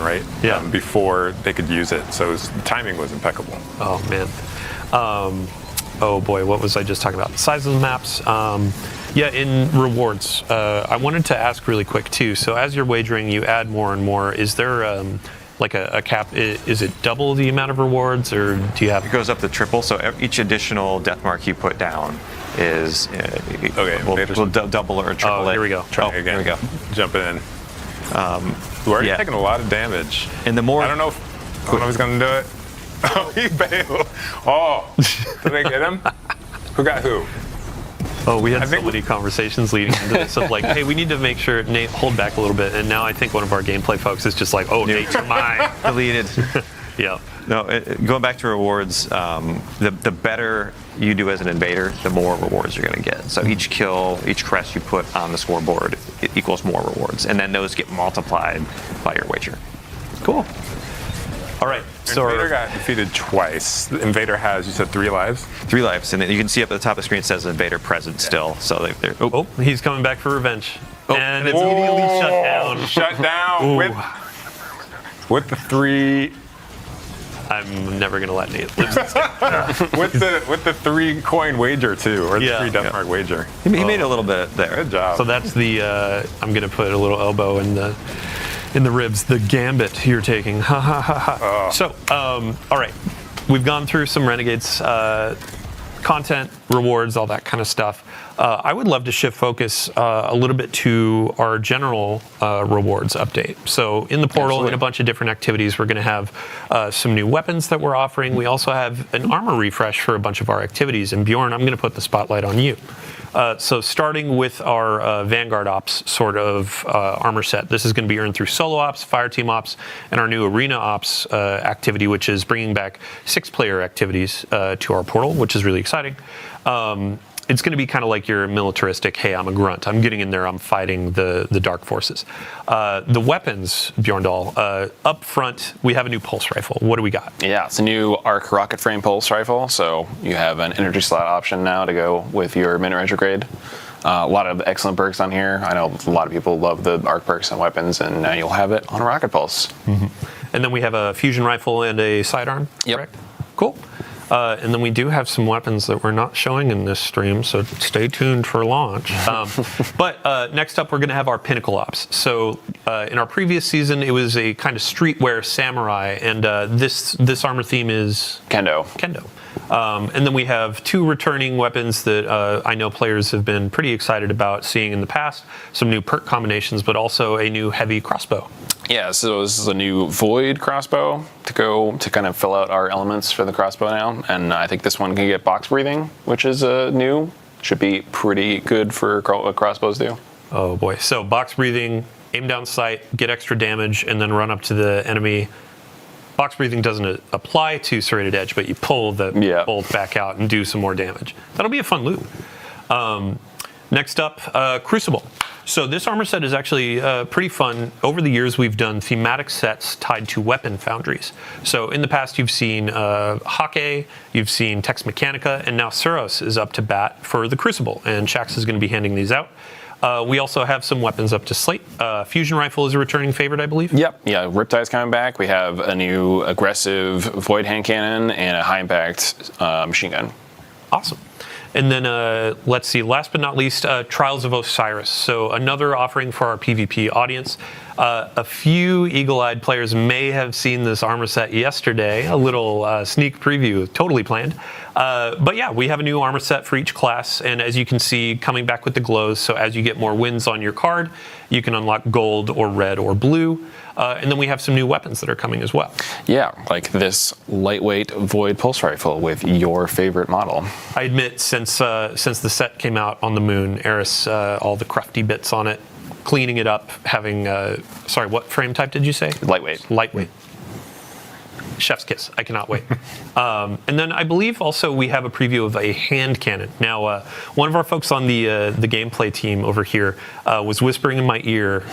before they could use it. So the timing was impeccable. Oh man. Oh boy, what was I just talking about? The size of the maps. In rewards, I wanted to ask really quick too. So as you're wagering, you add more and more. Is there like a cap? Is it double the amount of rewards, or do you have? It goes up to triple. So each additional death mark you put down is we'll double or triple it. Here we go. Trying again. Here we go. Jumping in. We're already taking a lot of damage. And the more I don't know if he's gonna do it. Oh, he bailed. Oh, did they get him? Who got who? Oh, we had so many conversations leading into this of like, hey, we need to make sure Nate hold back a little bit. And now I think one of our gameplay folks is just like, oh, Nate, you're mine. Deleted. Yeah. No, going back to rewards, the better you do as an invader, the more rewards you're going to get. So each kill, each crest you put on the scoreboard, it equals more rewards. And then those get multiplied by your wager. Cool. All right. So Invader got defeated twice. The Invader has, you said, 3 lives? 3 lives. And then you can see up at the top of the screen it says Invader present still. So they're he's coming back for revenge. And it's immediately shut down. Shut down with the 3. I'm never gonna let Nate live. with the 3 coin wager too, or the 3 death mark wager. He made a little bit there. Good job. So that's the I'm gonna put a little elbow in the ribs, the gambit you're taking. Ha ha ha ha. So, all right. We've gone through some Renegades content, rewards, all that kind of stuff. I would love to shift focus a little bit to our general rewards update. So in the portal, in a bunch of different activities, we're going to have some new weapons that we're offering. We also have an armor refresh for a bunch of our activities. And Bjorn, I'm going to put the spotlight on you. So starting with our Vanguard Ops sort of armor set, this is going to be earned through Solo Ops, Fireteam Ops, and our new Arena Ops activity, which is bringing back 6-player activities to our portal, which is really exciting. It's going to be kind of like your militaristic, hey, I'm a grunt. I'm getting in there. I'm fighting the dark forces. The weapons, Bjorndal, up front, we have a new pulse rifle. What do we got? Yeah, it's a new arc rocket frame pulse rifle. So you have an energy slot option now to go with your mid-range grade. A lot of excellent perks on here. I know a lot of people love the arc perks on weapons, and now you'll have it on a rocket pulse. And then we have a fusion rifle and a sidearm. Yep. Correct? Cool. And then we do have some weapons that we're not showing in this stream, so stay tuned for launch. But next up, we're going to have our Pinnacle Ops. So in our previous season, it was a kind of streetwear samurai, and this armor theme is Kendo. And then we have 2 returning weapons that I know players have been pretty excited about seeing in the past. Some new perk combinations, but also a new heavy crossbow. Yeah, so this is a new Void crossbow to kind of fill out our elements for the crossbow now. And I think this one can get box breathing, which is new. Should be pretty good for what crossbows do. Oh boy. So box breathing, aim down sight, get extra damage, and then run up to the enemy. Box breathing doesn't apply to Serrated Edge, but you pull the bolt back out and do some more damage. That'll be a fun loot. Next up, Crucible. So this armor set is actually pretty fun. Over the years, we've done thematic sets tied to weapon foundries. So in the past, you've seen Hake, you've seen Tex Mechanica, and now Suros is up to bat for the Crucible, and Shax is going to be handing these out. We also have some weapons up to slate. Fusion Rifle is a returning favorite, I believe. Yep, yeah, Riptide's coming back. We have a new aggressive Void hand cannon and a high impact machine gun. Awesome. And then let's see, last but not least, Trials of Osiris. So another offering for our PvP audience. A few eagle-eyed players may have seen this armor set yesterday, a little sneak preview, totally planned. But yeah, we have a new armor set for each class, and as you can see, coming back with the glows, so as you get more wins on your card, you can unlock gold or red or blue. And then we have some new weapons that are coming as well. Yeah, like this lightweight Void pulse rifle with your favorite model. I admit, since the set came out on the moon, Eris, all the crufty bits on it, cleaning it up, having, sorry, what frame type did you say? Lightweight. Lightweight. Chef's kiss. I cannot wait. And then I believe also we have a preview of a hand cannon. Now, one of our folks on the gameplay team over here was whispering in my ear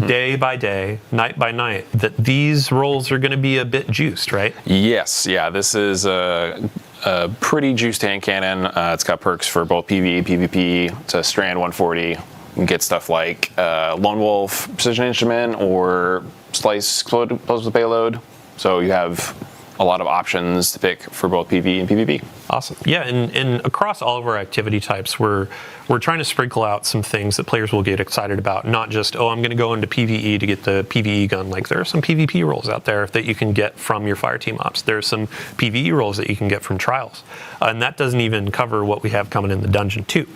day by day, night by night, that these rolls are going to be a bit juiced, right? Yes, yeah. This is a pretty juiced hand cannon. It's got perks for both PvE, PvP. It's a Strand 140. You can get stuff like Lone Wolf Precision Instrument or Slice Explosive Payload. So you have a lot of options to pick for both PvE and PvP. Awesome. Yeah, and across all of our activity types, we're trying to sprinkle out some things that players will get excited about. Not just, oh, I'm going to go into PvE to get the PvE gun. Like, there are some PvP roles out there that you can get from your Fireteam Ops. There are some PvE roles that you can get from Trials. And that doesn't even cover what we have coming in the dungeon, too.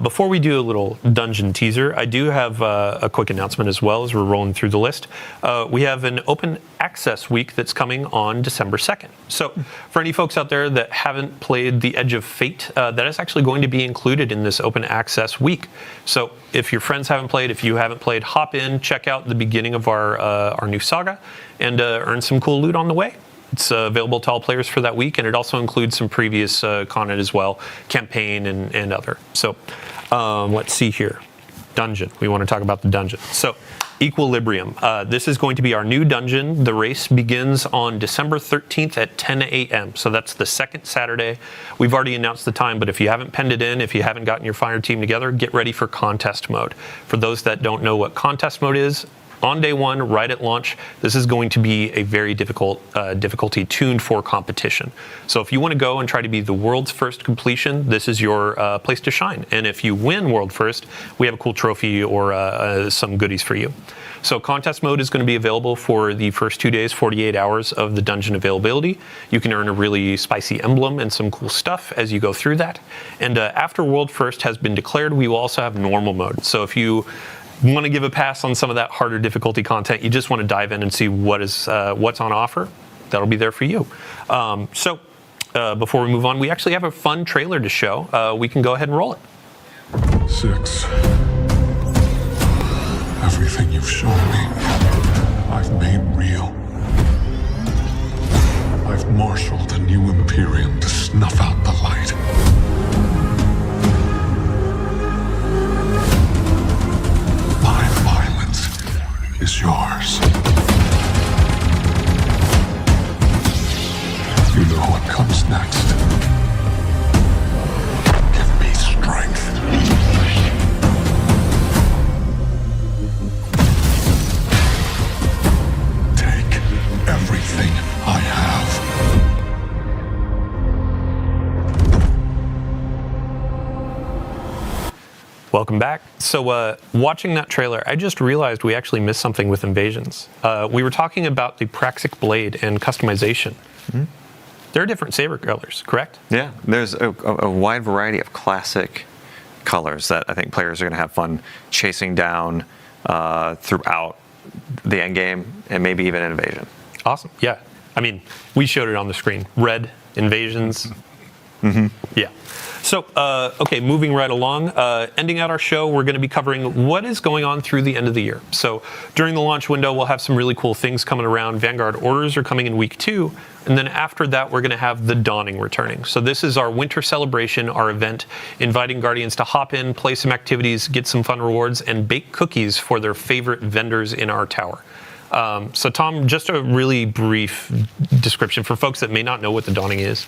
Before we do a little dungeon teaser, I do have a quick announcement as well as we're rolling through the list. We have an open access week that's coming on December 2nd. So for any folks out there that haven't played The Edge of Fate, that is actually going to be included in this open access week. So if your friends haven't played, if you haven't played, hop in, check out the beginning of our new saga, and earn some cool loot on the way. It's available to all players for that week, and it also includes some previous content as well, campaign and other. So let's see here. Dungeon. We want to talk about the dungeon. So Equilibrium. This is going to be our new dungeon. The race begins on December 13th at 10 a.m. So that's the second Saturday. We've already announced the time, but if you haven't penned it in, if you haven't gotten your fire team together, get ready for contest mode. For those that don't know what contest mode is, on day one, right at launch, this is going to be a very difficult difficulty tuned for competition. So if you want to go and try to be the world's first completion, this is your place to shine. And if you win world first, we have a cool trophy or some goodies for you. So contest mode is going to be available for the first 2 days, 48 hours of the dungeon availability. You can earn a really spicy emblem and some cool stuff as you go through that. And after world first has been declared, we will also have normal mode. So if you want to give a pass on some of that harder difficulty content, you just want to dive in and see what's on offer, that'll be there for you. So before we move on, we actually have a fun trailer to show. We can go ahead and roll it. 6. Everything you've shown me, I've made real. I've marshaled a new Imperium to snuff out the light. My violence is yours. You know what comes next. Give me strength. Welcome back. So watching that trailer, I just realized we actually missed something with Invasions. We were talking about the Praxic blade and customization. Mm-hmm. There are different saber colors, correct? Yeah, there's a wide variety of classic colors that I think players are going to have fun chasing down throughout the end game and maybe even Invasion. Awesome. Yeah. I mean, we showed it on the screen. Red, Invasions. Mm-hmm. Yeah. So, okay, moving right along, ending out our show, we're going to be covering what is going on through the end of the year. So, during the launch window, we'll have some really cool things coming around. Vanguard orders are coming in week 2, and then after that, we're going to have the Dawning returning. So, this is our winter celebration, our event, inviting Guardians to hop in, play some activities, get some fun rewards, and bake cookies for their favorite vendors in our tower. So, Tom, just a really brief description for folks that may not know what the Dawning is.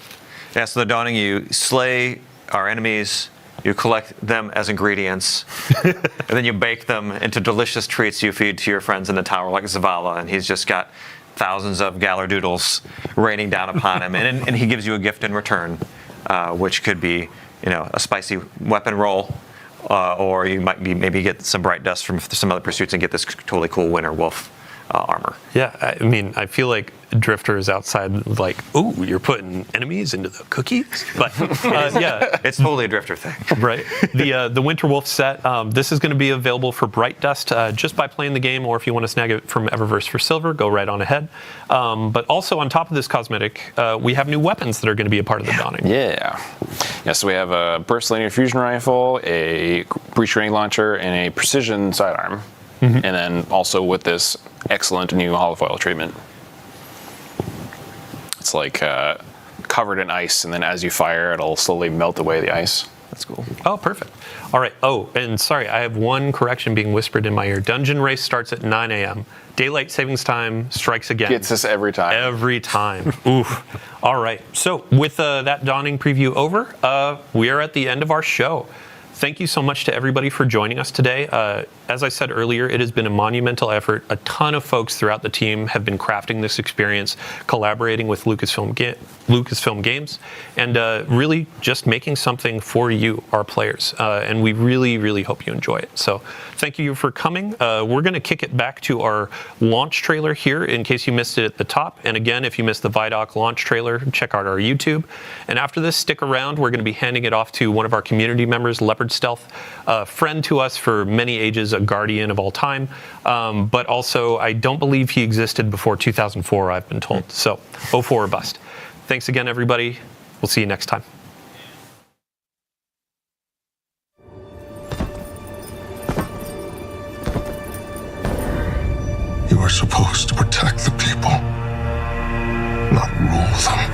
Yeah, so the Dawning, you slay our enemies, you collect them as ingredients, and then you bake them into delicious treats you feed to your friends in the tower, like Zavala, and he's just got thousands of Galardoodles raining down upon him, and he gives you a gift in return, which could be, a spicy weapon roll, or you might maybe get some bright dust from some other pursuits and get this totally cool Winter Wolf armor. Yeah, I mean, I feel like Drifter is outside like, ooh, you're putting enemies into the cookies? But yeah. It's totally a Drifter thing. Right. The Winter Wolf set, this is going to be available for Bright Dust just by playing the game, or if you want to snag it from Eververse for silver, go right on ahead. But also on top of this cosmetic, we have new weapons that are going to be a part of the Dawning. Yeah, so we have a burst linear fusion rifle, a breach grenade launcher, and a precision sidearm. Mm-hmm. And then also with this excellent new holofoil treatment. It's like covered in ice, and then as you fire, it'll slowly melt away the ice. That's cool. Oh, perfect. All right. Oh, and sorry, I have one correction being whispered in my ear. Dungeon Race starts at 9 a.m. Daylight savings time strikes again. Gets us every time. Every time. Oof. All right. So with that Dawning preview over, we are at the end of our show. Thank you so much to everybody for joining us today. As I said earlier, it has been a monumental effort. A ton of folks throughout the team have been crafting this experience, collaborating with Lucasfilm Games, and really just making something for you, our players. And we really, really hope you enjoy it. So thank you for coming. We're going to kick it back to our launch trailer here in case you missed it at the top. And again, if you missed the Vidoc launch trailer, check out our YouTube. And after this, stick around. We're going to be handing it off to one of our community members, Leopard Stealth, a friend to us for many ages, a guardian of all time, but also I don't believe he existed before 2004, I've been told. So 04 or bust. Thanks again, everybody. We'll see you next time. You are supposed to protect the people, not rule them.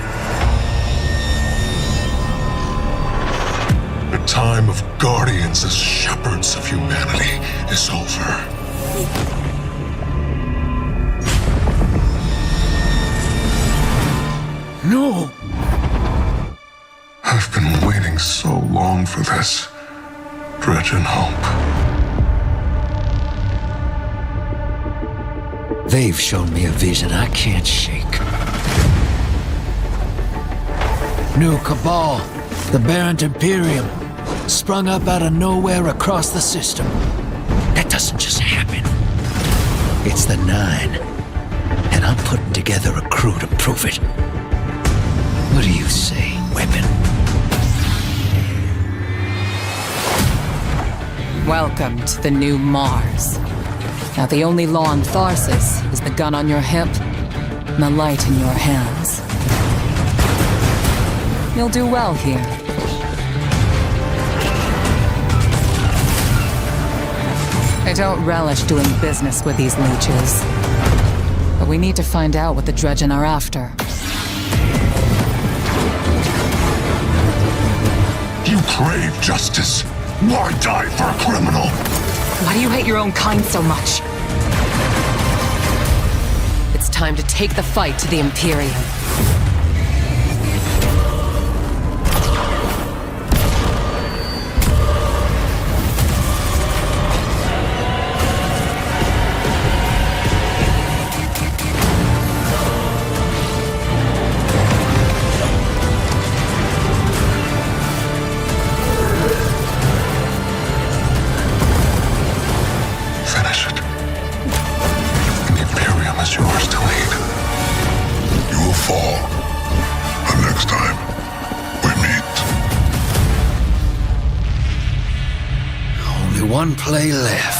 The time of guardians as shepherds of humanity is over. No! I've been waiting so long for this. Dredge and hope. They've shown me a vision I can't shake. New Cabal, the Barrent Imperium, sprung up out of nowhere across the system. That doesn't just happen. It's the 9, and I'm putting together a crew to prove it. What do you say, weapon? Welcome to the new Mars. Now the only law on Tharsis is the gun on your hip and the light in your hands. You'll do well here. I don't relish doing business with these leeches, but we need to find out what the Dredgen are after. You crave justice. Why die for a criminal? Why do you hate your own kind so much? It's time to take the fight to the Imperium. one play left.